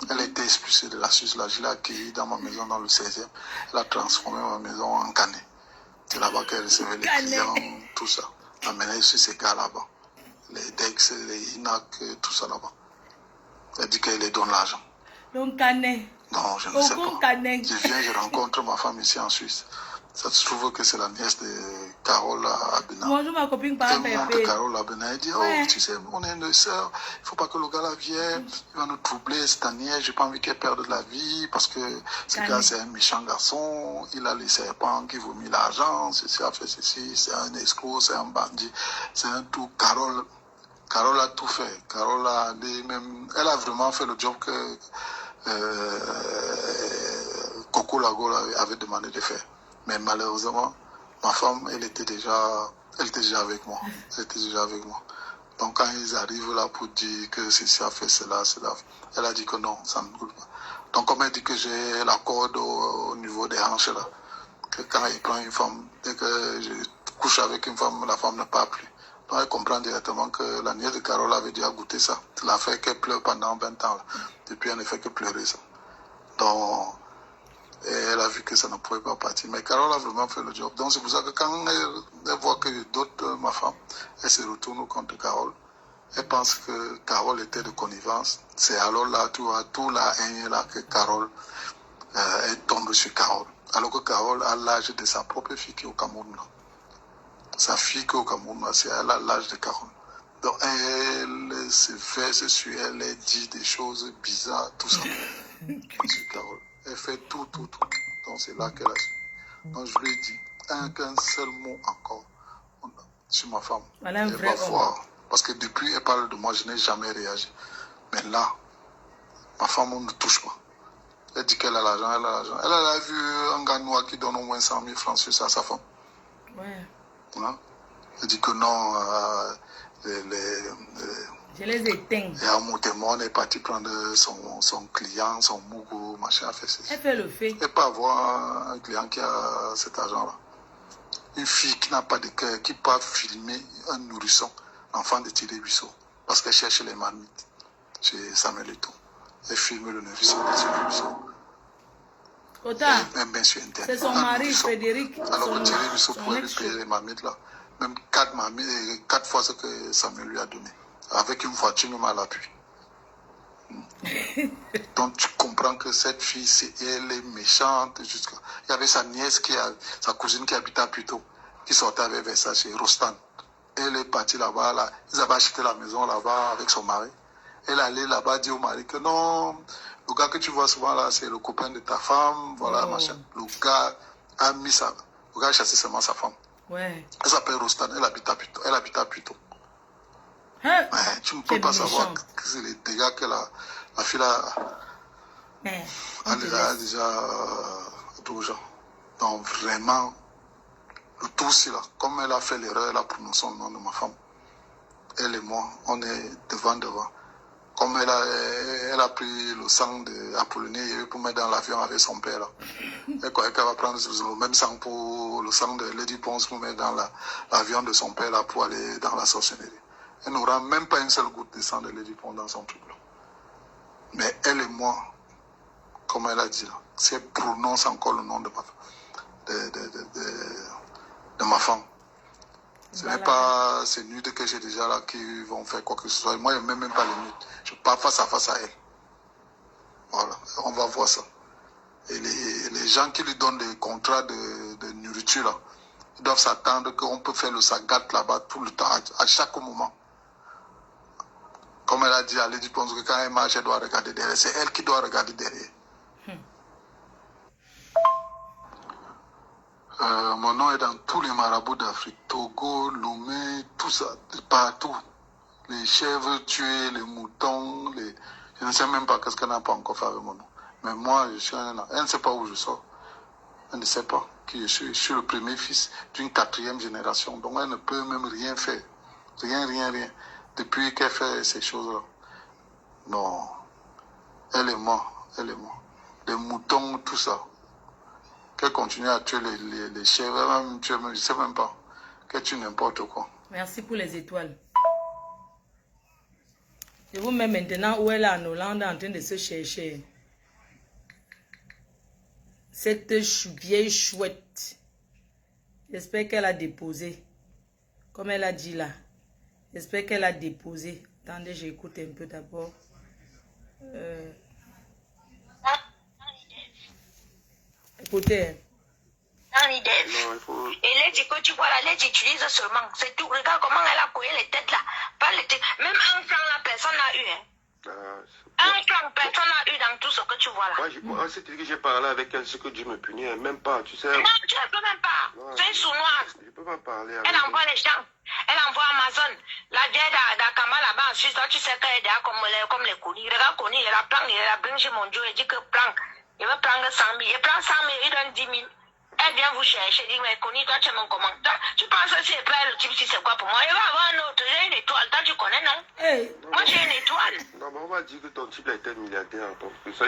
Elle a été expulsée de la Suisse, là, je l'ai accueillie dans ma maison dans le 16e. Elle a transformé ma maison en canet. C'est là-bas qu'elle recevait les clients, tout ça. Amenée sur ces gars là-bas. Les Dex, les Inac, tout ça là-bas. Elle dit qu'elle les donne l'argent. Donc, canet. Non, je ne sais pas. Canet. Je viens, je rencontre ma femme ici en Suisse. Ça se trouve que c'est la nièce de Carole Abena. Bonjour ma copine par Elle montre Carole Abena. Elle dit, ouais. Oh, tu sais, on est une sœur. Il ne faut pas que le gars là vienne. Il va nous troubler cette année. Je n'ai pas envie qu'elle perde de la vie parce que ce gars, c'est un méchant garçon. Il a les serpents qui vomit l'argent. Ceci a fait ceci. C'est un escroc, c'est un bandit. C'est un tout. Carole a tout fait. Carole a même... Elle a vraiment fait le job que Coco Lago avait demandé de faire. Mais malheureusement, ma femme, elle était déjà avec moi. Elle était déjà avec moi. Donc quand ils arrivent là pour dire que ceci a fait cela, elle a dit que non, ça ne coule pas. Donc comme elle dit que j'ai la corde au niveau des hanches là, que quand il prend une femme, dès que je couche avec une femme, la femme ne part plus. Donc elle comprend directement que la nièce de Carole avait déjà goûté ça. Elle a fait qu'elle pleure pendant 20 ans. Là. Depuis, elle ne fait que pleurer ça. Donc, et elle a vu que ça ne pouvait pas partir. Mais Carole a vraiment fait le job. Donc c'est pour ça que quand elle voit que d'autres, ma femme, elle se retourne contre Carole. Elle pense que Carole était de connivence. C'est alors là, tu vois, tout la haine là que Carole, elle tombe sur Carole. Alors que Carole a l'âge de sa propre fille qui est au Cameroun. Là. Sa fille qui est au Cameroun, elle a l'âge de Carole. Donc elle se verse sur elle, elle dit des choses bizarres, tout ça. Sur Carole. Elle fait tout. Donc c'est là qu'elle a su. Donc je lui ai dit, qu'un seul mot encore sur ma femme. Voilà un elle vrai va homme. voir. Parce que depuis, elle parle de moi, je n'ai jamais réagi. Mais là, ma femme, on ne touche pas. Elle dit qu'elle a l'argent, elle a l'argent. Elle a vu un gars noir qui donne au moins 100 000 francs sur ça à sa femme. Ouais. Hein? Elle dit que non, je les éteins. Et à Moutémon, on est parti prendre son client, son mougou, machin. Elle fait le fait. Elle ne peut pas avoir un client qui a cet argent-là. Une fille qui n'a pas de cœur, qui peut filmer un nourrisson, enfant de tirer ruisseau, parce qu'elle cherche les marmites chez Samuel Eto'o. Elle filme le nourrisson de tirer ruisseau. Même sur Internet. C'est son mari, Frédéric. Alors que tirer ruisseau pour lui payer les marmites là. Même 4 fois ce que Samuel lui a donné. Avec une voiture même à l'appui. Donc tu comprends que cette fille, elle est méchante. Il y avait sa nièce, sa cousine qui habitait à Puto, qui sortait avec Versace chez Rostan. Elle est partie là-bas, là. Ils avaient acheté la maison là-bas avec son mari. Elle allait là-bas dire au mari que non, le gars que tu vois souvent là, c'est le copain de ta femme, voilà, machin. Le gars a mis ça. Le gars a chassé seulement sa femme. Ouais. Elle s'appelle Rostan, elle habite à Puto. Hein? Mais tu ne peux pas savoir que c'est les dégâts que la fille a déjà aux gens. Donc vraiment, le tout c'est là. Comme elle a fait l'erreur, elle a prononcé le nom de ma femme. Elle et moi, on est devant. Comme elle a pris le sang d'Apollinaire pour mettre dans l'avion avec son père là. Elle croyait qu'elle va prendre le même sang pour le sang de Lady Ponce pour mettre dans l'avion de son père là pour aller dans la sorcellerie. Elle n'aura même pas une seule goutte de sang de Lady Ponce dans son truc là. Mais elle et moi, comme elle a dit là, si elle prononce encore le nom de ma femme, ce n'est pas ces nudes que j'ai déjà là qui vont faire quoi que ce soit. Moi, je ne mets même pas les nudes. Je pars face à elle. Voilà, on va voir ça. Et les gens qui lui donnent des contrats de nourriture, là, ils doivent s'attendre qu'on peut faire le sagat là-bas tout le temps, à chaque moment. Comme elle a dit à Lady Ponce que quand elle marche, elle doit regarder derrière. C'est elle qui doit regarder derrière. Mon nom est dans tous les marabouts d'Afrique. Togo, Lomé, tout ça, partout. Les chèvres tuées, les moutons, je ne sais même pas qu'est-ce qu'elle n'a pas encore fait avec mon nom. Mais moi, je suis un... Elle ne sait pas où je sors. Elle ne sait pas qui je suis. Je suis le premier fils d'une 4e génération. Donc elle ne peut même rien faire. Rien. Depuis qu'elle fait ces choses-là. Non. Elle est morte. Les moutons, tout ça. Qu'elle continue à tuer les chèvres, même tuer, je ne sais même pas. Qu'elle tue n'importe quoi. Merci pour les étoiles. Je vous mets maintenant où elle est en Hollande en train de se chercher. Cette vieille chouette. J'espère qu'elle a déposé. Comme elle a dit là. J'espère qu'elle a déposé. Attendez, j'écoute un peu d'abord. Écoutez. Non, il faut... Et Lady que tu vois là, Lady utilise seulement. C'est tout. Regarde comment elle a collé les têtes là. Pas les têtes. Même un franc là, personne n'a eu. Un franc, personne n'a eu dans tout ce que tu vois là. Moi, c'est que j'ai parlé avec elle, ce que Dieu me punit, même pas, tu sais. Non, tu ne peux même pas. C'est une sournoise. Je ne peux pas parler avec elle. Elle envoie les gens. Elle envoie Amazon. La vieille d'Akama là-bas en Suisse, tu sais qu'elle est derrière comme les Koni. Regarde Koni, il la prend, il la bring chez mon Dieu, il dit que prends. Il veut prendre 100 000. Il prend 100 000, il donne 10 000. Elle vient vous chercher, dit, mais Koni, toi tu es mon commandant. Tu penses que c'est pas le type, si c'est quoi pour moi? Il va avoir un autre, j'ai une étoile, toi tu connais, non? Hey. Moi j'ai une étoile. Non, mais on va dire que ton type a été milliardaire.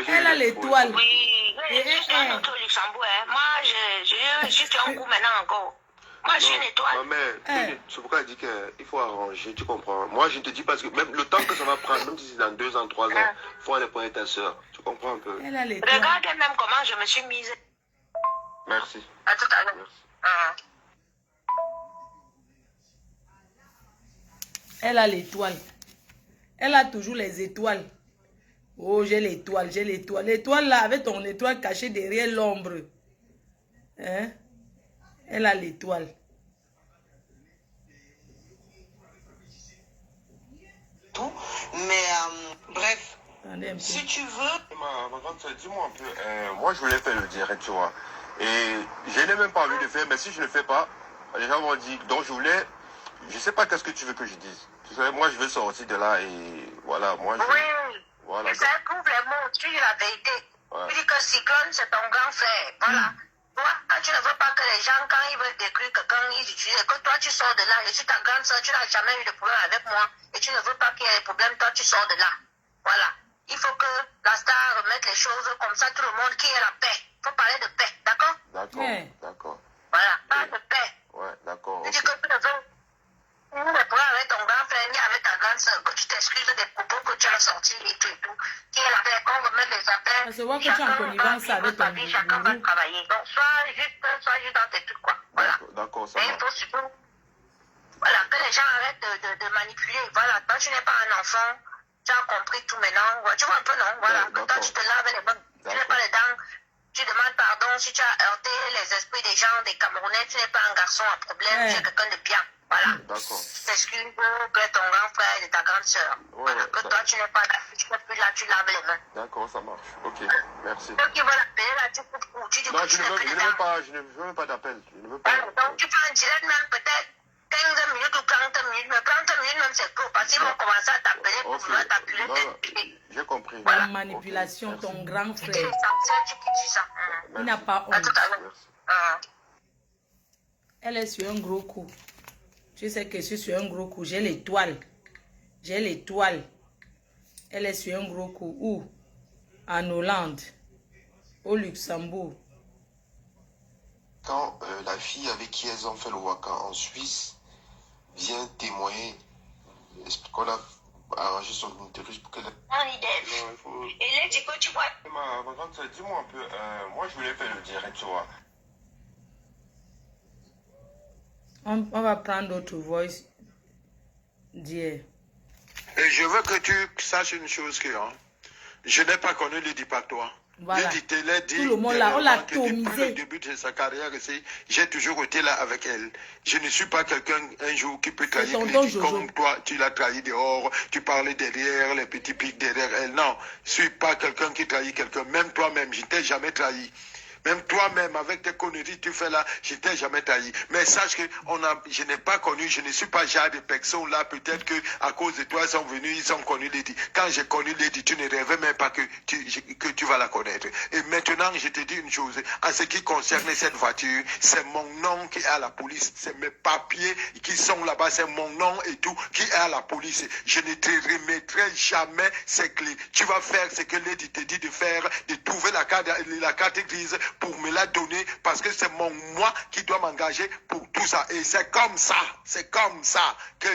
Elle a l'étoile. Oui, je suis un autre au Luxembourg. Hein. Moi, je suis un coup maintenant encore. Moi, je suis une étoile. Mais c'est pourquoi elle dit qu'il faut arranger, tu comprends? Moi, je ne te dis pas que même le temps que ça va prendre, même si c'est dans 2 ans, 3 ans, il faut aller pour ta soeur. Tu comprends un peu? Elle a l'étoile. Regarde même comment je me suis mise. Merci. À tout à l'heure. Elle a l'étoile. Elle a toujours les étoiles. Oh, j'ai l'étoile, j'ai l'étoile. L'étoile là, avec ton étoile cachée derrière l'ombre. Hein? Elle a l'étoile. Mais bref, Attendez un peu. Si tu veux... Ma grande soeur, dis-moi un peu. Moi, je voulais faire le direct, tu vois. Et je n'ai même pas envie de le faire, mais si je ne le fais pas, les gens vont dire, donc je voulais, je ne sais pas qu'est-ce que tu veux que je dise. Tu sais, moi, je veux sortir de là et voilà, moi, je... Oui, Voilà. et ça prouve les mots, tu dis la vérité. Ouais. Tu dis que Cyclone, c'est ton grand frère. Voilà. Toi, quand tu ne veux pas que les gens, quand ils veulent détruire quelqu'un, ils utilisent, que toi, tu sors de là. Je suis ta grande soeur, tu n'as jamais eu de problème avec moi. Et tu ne veux pas qu'il y ait des problèmes, toi, tu sors de là. Voilà. Il faut que la star remette les choses comme ça, tout le monde, qui ait la paix. Il faut parler de paix, d'accord? D'accord, Ouais. d'accord. Voilà, parle de paix. Ouais, d'accord. Tu Ok. dis que tu ne veux ni des problèmes avec ton grand frère, ni avec ta grande soeur, que tu t'excuses des propos que tu as sortis et tout et tout. Qui est la paix, qu'on remette les affaires. Ça se voit que tu es en connivence avec ton Chacun va gourou. travailler. Donc, sois juste dans tes trucs, quoi. Voilà. D'accord, ça Et il marche. faut surtout, voilà, que les gens arrêtent de manipuler. Voilà, toi, tu n'es pas un enfant. Tu as compris tout maintenant. Ouais, tu vois un peu, non? Voilà, que toi, tu te laves les mains. Tu n'es pas les dents. Tu demandes pardon si tu as heurté les esprits des gens, des Camerounais. Tu n'es pas un garçon à problème. Ouais. Tu es quelqu'un de bien. Voilà. D'accord. Tu t'excuses de ton grand frère et de ta grande soeur. Ouais, Voilà, que toi, tu n'es pas là. Tu n'es plus là, tu laves les mains. D'accord, ça marche. Ok, merci. Ceux qui veulent appeler là, tu coupes court. Tu dis Non, que tu n'es plus dedans. je ne veux pas d'appel. Je ne veux pas. Voilà, donc tu fais un direct même peut-être 15 minutes ou 30 minutes. Mais 30 minutes même c'est court parce qu'ils vont commencer à t'appeler pour Ok. vouloir t'appeler. Non, j'ai compris. La manipulation, Ok, ton grand Tu es frère. essentiel, tu quittes ça. Il n'a pas À tout honte. à l'heure. merci. Elle est sur un gros coup. Tu sais que je suis sur un gros coup. J'ai l'étoile. J'ai l'étoile. Elle est sur un gros coup. Où? En Hollande. Au Luxembourg. Quand la fille avec qui elles ont fait le waka en Suisse vient témoigner, qu'on a arrangé son interview pour qu'elle... Non, idée. Non, il faut... Et là, tu que tu vois. Ma grande soeur, dis-moi un peu. Moi, je voulais faire le direct, tu vois. On va prendre d'autres voice d'hier. Et je veux que tu saches une chose que je n'ai pas connu Lady par toi. Voilà. Lady te l'a dit. Tout le monde là, on l'a depuis atomisé. le début de sa carrière ici, j'ai toujours été là avec elle. Je ne suis pas quelqu'un un jour qui peut trahir tonton Lady Jojo. comme toi. Tu l'as trahi dehors, tu parlais derrière, les petits pics derrière elle. Non, je ne suis pas quelqu'un qui trahit quelqu'un. Même toi-même, je ne t'ai jamais trahi. Même toi-même, avec tes conneries, tu fais là, je ne t'ai jamais taillé. Mais sache que je n'ai pas connu, je ne suis pas genre de personne là, peut-être que à cause de toi, ils sont venus, ils ont connu Lady. Quand j'ai connu Lady, tu ne rêvais même pas que tu vas la connaître. Et maintenant, je te dis une chose, en ce qui concerne cette voiture, c'est mon nom qui est à la police, c'est mes papiers qui sont là-bas, c'est mon nom et tout qui est à la police. Je ne te remettrai jamais ces clés. Tu vas faire ce que Lady te dit de faire, de trouver la carte grise pour me la donner parce que c'est moi qui dois m'engager pour tout ça. Et c'est comme ça que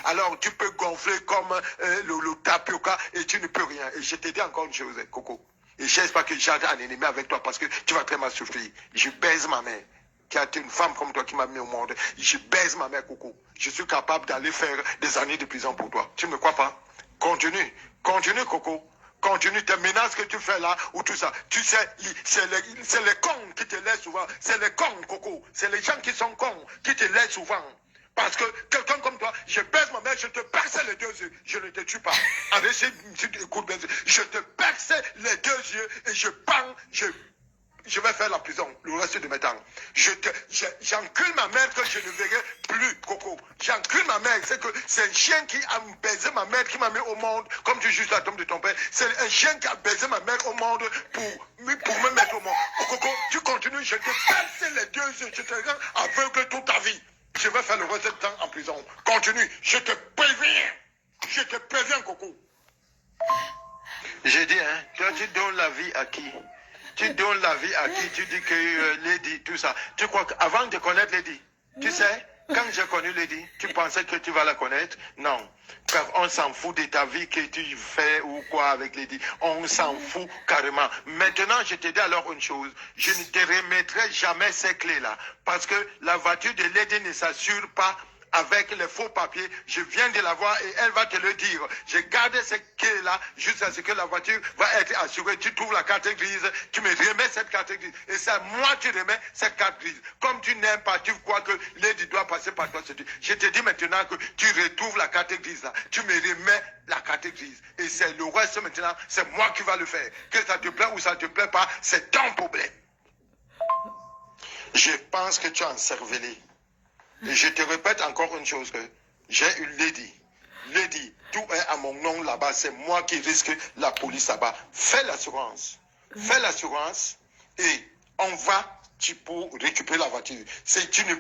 alors tu peux gonfler comme le tapioca et tu ne peux rien. Et je te dis encore une chose, Coco. Et j'espère que j'ai un ennemi avec toi parce que tu vas très mal souffrir. Je baise ma mère, qui a été une femme comme toi qui m'a mis au monde. Je baise ma mère, Coco. Je suis capable d'aller faire des années de prison pour toi. Tu ne me crois pas? Continue, Coco. Continue tes menaces que tu fais là, ou tout ça. Tu sais, c'est les cons qui te laissent souvent. C'est les cons, Coco. C'est les gens qui sont cons qui te laissent souvent. Parce que quelqu'un comme toi, je baisse ma mère, je te perce les deux yeux. Je ne te tue pas. Avec ces coups de baisse, je te perce les deux yeux et je vais faire la prison le reste de mes temps. J'encule ma mère que je ne verrai plus, Coco. J'encule ma mère. C'est un chien qui a baisé ma mère, qui m'a mis au monde, comme tu juges la tombe de ton père. C'est un chien qui a baisé ma mère au monde pour me mettre au monde. Oh, Coco, tu continues, je te perce les deux yeux, je te rends aveugle toute ta vie. Je vais faire le reste de temps en prison. Continue, je te préviens, Coco. J'ai dit, toi tu donnes la vie à qui? Tu donnes la vie à qui? Tu dis que Lady, tout ça. Tu crois qu'avant de connaître Lady, tu sais, quand j'ai connu Lady, tu pensais que tu vas la connaître? Non. Car on s'en fout de ta vie que tu fais ou quoi avec Lady. On s'en fout carrément. Maintenant, je te dis alors une chose. Je ne te remettrai jamais ces clés-là. Parce que la voiture de Lady ne s'assure pas avec les faux papiers. Je viens de la voir et elle va te le dire. J'ai gardé ces clés-là jusqu'à ce que la voiture va être assurée. Tu trouves la carte grise, tu me remets cette carte grise. Et c'est moi qui remets cette carte grise. Comme tu n'aimes pas, tu crois que Lady doit passer par toi. Je te dis maintenant que tu retrouves la carte grise là. Tu me remets la carte grise. Et c'est le reste maintenant, c'est moi qui va le faire. Que ça te plaît ou ça ne te plaît pas, c'est ton problème. Je pense que tu as encervelé. Et je te répète encore une chose, que j'ai une Lady. Lady, tout est à mon nom là-bas. C'est moi qui risque la police là-bas. Fais l'assurance. Fais l'assurance et on va pour récupérer la voiture. Je ne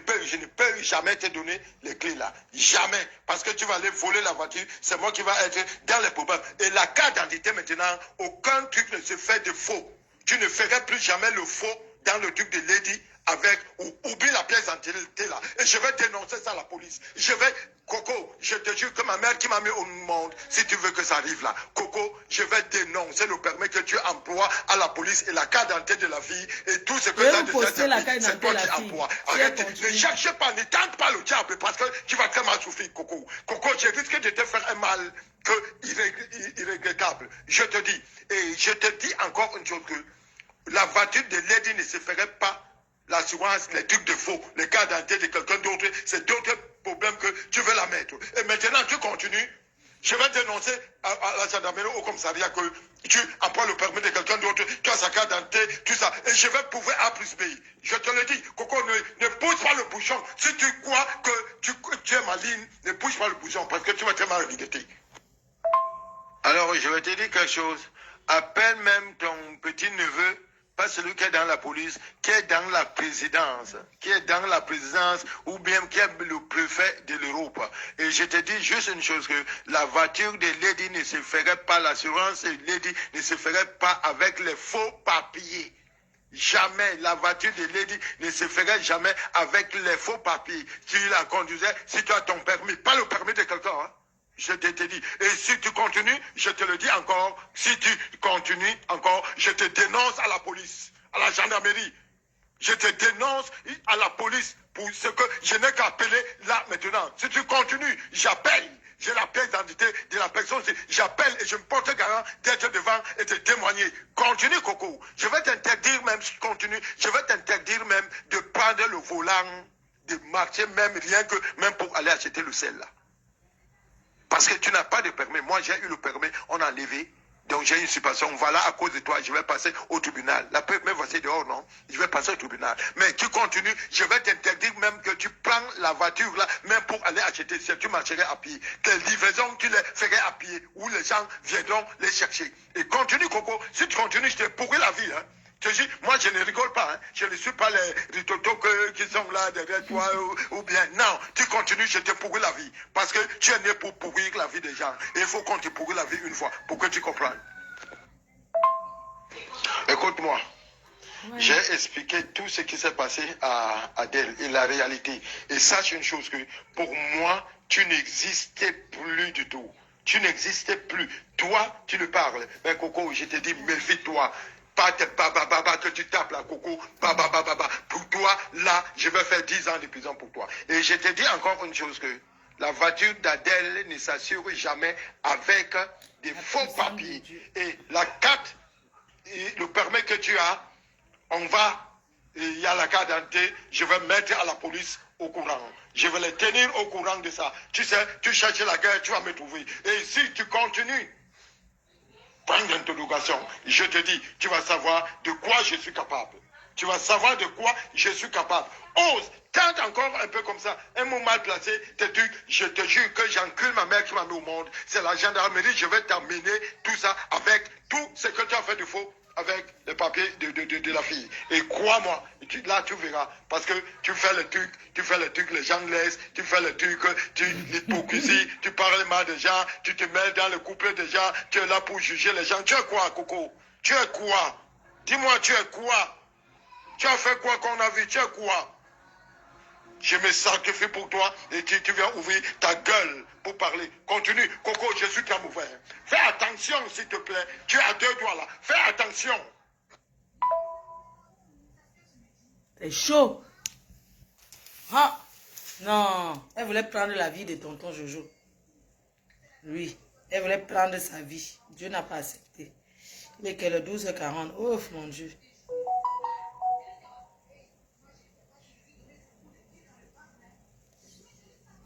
peux jamais te donner les clés là. Jamais. Parce que tu vas aller voler la voiture. C'est moi qui va être dans les problèmes. Et la carte d'identité maintenant, aucun truc ne se fait de faux. Tu ne ferais plus jamais le faux dans le truc de Lady avec, ou oublie la pièce d'identité là. Et je vais dénoncer ça à la police. Je vais, Coco, je te jure que ma mère qui m'a mis au monde, si tu veux que ça arrive là, Coco, je vais dénoncer le permis que tu emploies à la police et la carte d'identité de la fille et tout ce que tu as déjà c'est toi qui emploies. Arrête, ne cherchez pas, ne tente pas le diable parce que tu vas très mal souffrir, Coco. Coco, je risque de te faire un mal irréglable. Je te dis, et je te dis encore une chose, que la voiture de Lady ne se ferait pas l'assurance, les trucs de faux, les cas d'identité de quelqu'un d'autre, c'est d'autres problèmes que tu veux la mettre. Et maintenant, tu continues. Je vais dénoncer à la gendarmerie, au commissariat, que tu emploies le permis de quelqu'un d'autre, tu as sa carte d'identité, tout ça. Et je vais prouver A plus B. Je te le dis, Coco, ne pousse pas le bouchon. Si tu crois que tu es maligne, ne pousse pas le bouchon, parce que tu vas très mal regretter. Alors, je vais te dire quelque chose. Appelle même ton petit-neveu, pas celui qui est dans la police, qui est dans la présidence, ou bien qui est le préfet de l'Europe. Et je te dis juste une chose, que la voiture de Lady ne se ferait pas, l'assurance de Lady ne se ferait pas avec les faux papiers. Jamais. La voiture de Lady ne se ferait jamais avec les faux papiers. Tu la conduisais si tu as ton permis, pas le permis de quelqu'un, hein. Je te dis. Et si tu continues, je te le dis encore, si tu continues encore, je te dénonce à la police, à la gendarmerie. Je te dénonce à la police pour ce que je n'ai qu'à appeler là maintenant. Si tu continues, j'appelle. J'ai la pièce d'identité de la personne. J'appelle et je me porte garant d'être devant et de témoigner. Continue, Coco. Je vais t'interdire même, si tu continues, je vais t'interdire même de prendre le volant, de marcher même, rien que même pour aller acheter le sel là. Parce que tu n'as pas de permis. Moi, j'ai eu le permis, on a enlevé. Donc, j'ai une situation. Voilà, à cause de toi, je vais passer au tribunal. La permis va passer dehors, non? Je vais passer au tribunal. Mais tu continues, je vais t'interdire même que tu prends la voiture là, même pour aller acheter. Si tu marcherais à pied. Tes livraisons, tu les ferais à pied. Où les gens viendront les chercher. Et continue, Coco. Si tu continues, je te pourris la vie, hein. Je dis, moi, je ne rigole pas. Hein. Je ne suis pas les ritotos qui sont là derrière toi ou bien. Non, tu continues, je te pourris la vie. Parce que tu es né pour pourrir la vie des gens. Et il faut qu'on te pourrit la vie une fois pour que tu comprennes. Écoute-moi. Ouais. J'ai expliqué tout ce qui s'est passé à Adèle et la réalité. Et sache une chose, que pour moi, tu n'existais plus du tout. Tu n'existais plus. Toi, tu le parles. Mais Coco, je te dis, méfie-toi. Pas tes baba que tu tapes là, Coco, baba. Pour toi, là, je vais faire 10 ans de prison pour toi. Et je te dis encore une chose, que la voiture d'Adèle ne s'assure jamais avec des faux papiers. Et la carte, le permis que tu as, il y a la carte d'identité, je vais mettre à la police au courant. Je vais les tenir au courant de ça. Tu sais, tu cherches la guerre, tu vas me trouver. Et si tu continues, point d'interrogation, je te dis, tu vas savoir de quoi je suis capable. Tu vas savoir de quoi je suis capable. Ose, tente encore un peu comme ça, un mot mal placé, je te jure que j'encule ma mère qui m'a mis au monde. C'est la gendarmerie, je vais t'amener tout ça avec tout ce que tu as fait de faux, avec les papiers de la fille. Et crois-moi, là tu verras, parce que tu fais le truc, les gens laissent, tu fais le truc, l'hypocrisie, tu parles mal des gens, tu te mets dans le couple des gens, tu es là pour juger les gens. Tu es quoi, Coco? Tu es quoi? Dis-moi, tu es quoi? Tu as fait quoi qu'on a vu? Tu es quoi? Je me sacrifie pour toi et tu viens ouvrir ta gueule pour parler. Continue. Coco, je suis très mauvais. Fais attention, s'il te plaît. Tu as 2 doigts là. Fais attention. C'est chaud. Ah, Non, elle voulait prendre la vie de tonton Jojo. Oui, elle voulait prendre sa vie. Dieu n'a pas accepté. Il est que le 12h40. Oh mon Dieu.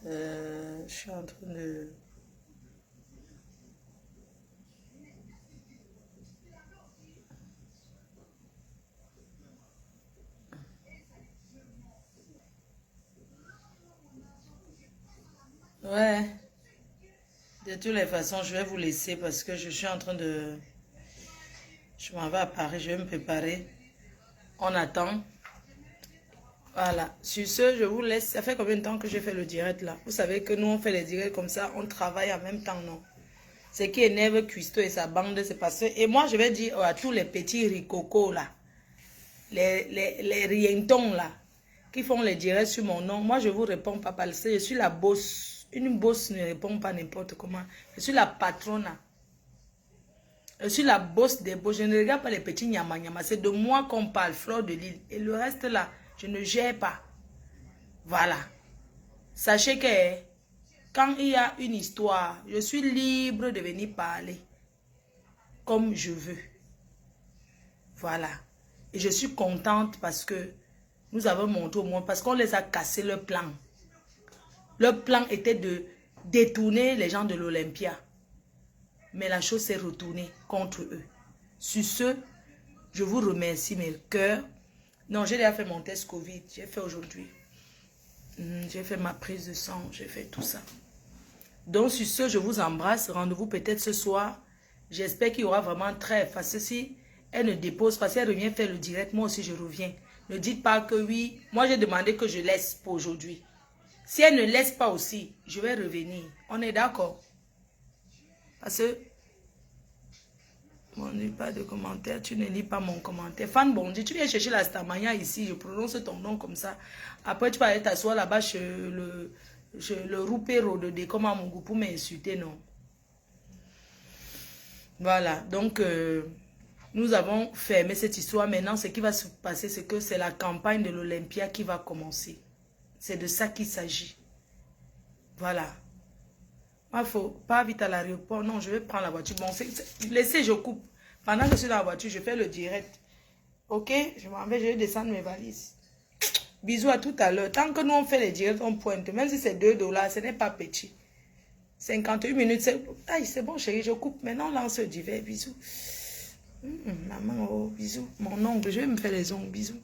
Je suis en train de... Ouais. De toutes les façons, je vais vous laisser parce que je suis en train de... Je m'en vais à Paris, je vais me préparer. On attend. Voilà. Sur ce, je vous laisse. Ça fait combien de temps que j'ai fait le direct là? Vous savez que nous, on fait les directs comme ça, on travaille en même temps, non? Ce qui énerve Cuisto et sa bande, c'est parce que... Et moi, je vais dire à tous les petits ricocos là, les rientons là, qui font les directs sur mon nom, moi, je vous réponds pas parce que je suis la bosse. Une bosse ne répond pas n'importe comment. Je suis la patronne. Je suis la bosse des bosses. Je ne regarde pas les petits nyama nyama. C'est de moi qu'on parle, Fleur de Lille. Et le reste là, je ne gère pas. Voilà. Sachez que quand il y a une histoire, je suis libre de venir parler comme je veux. Voilà. Et je suis contente parce que nous avons montré au monde, parce qu'on les a cassé le plan. Leur plan était de détourner les gens de l'Olympia. Mais la chose s'est retournée contre eux. Sur ce, je vous remercie, mes cœurs. Non, j'ai déjà fait mon test Covid. J'ai fait aujourd'hui. J'ai fait ma prise de sang. J'ai fait tout ça. Donc, sur ce, je vous embrasse. Rendez-vous peut-être ce soir. J'espère qu'il y aura vraiment trêve. Parce que si elle ne dépose pas, si elle revient faire le direct, moi aussi je reviens. Ne dites pas que oui. Moi, j'ai demandé que je laisse pour aujourd'hui. Si elle ne laisse pas aussi, je vais revenir. On est d'accord? Parce que... Bon, n'ai pas de commentaire. Tu ne lis pas mon commentaire. Fan Bondi, tu viens chercher la Stamania ici. Je prononce ton nom comme ça. Après, tu vas aller t'asseoir là-bas chez le roupéro de Décom à Mougou pour m'insulter, non? Voilà. Donc, nous avons fermé cette histoire. Maintenant, ce qui va se passer, c'est que c'est la campagne de l'Olympia qui va commencer. C'est de ça qu'il s'agit. Voilà. Il ne faut pas vite à l'aéroport. Non, je vais prendre la voiture. Bon, laissez, je coupe. Pendant que je suis dans la voiture, je fais le direct. Ok? Je m'en vais, je vais descendre mes valises. Bisous à tout à l'heure. Tant que nous, on fait les directs, on pointe. Même si c'est $2, ce n'est pas petit. 51 minutes, c'est bon, chérie, je coupe. Maintenant, on lance le divers. Bisous. Maman, oh, bisous. Mon ongle, je vais me faire les ongles. Bisous.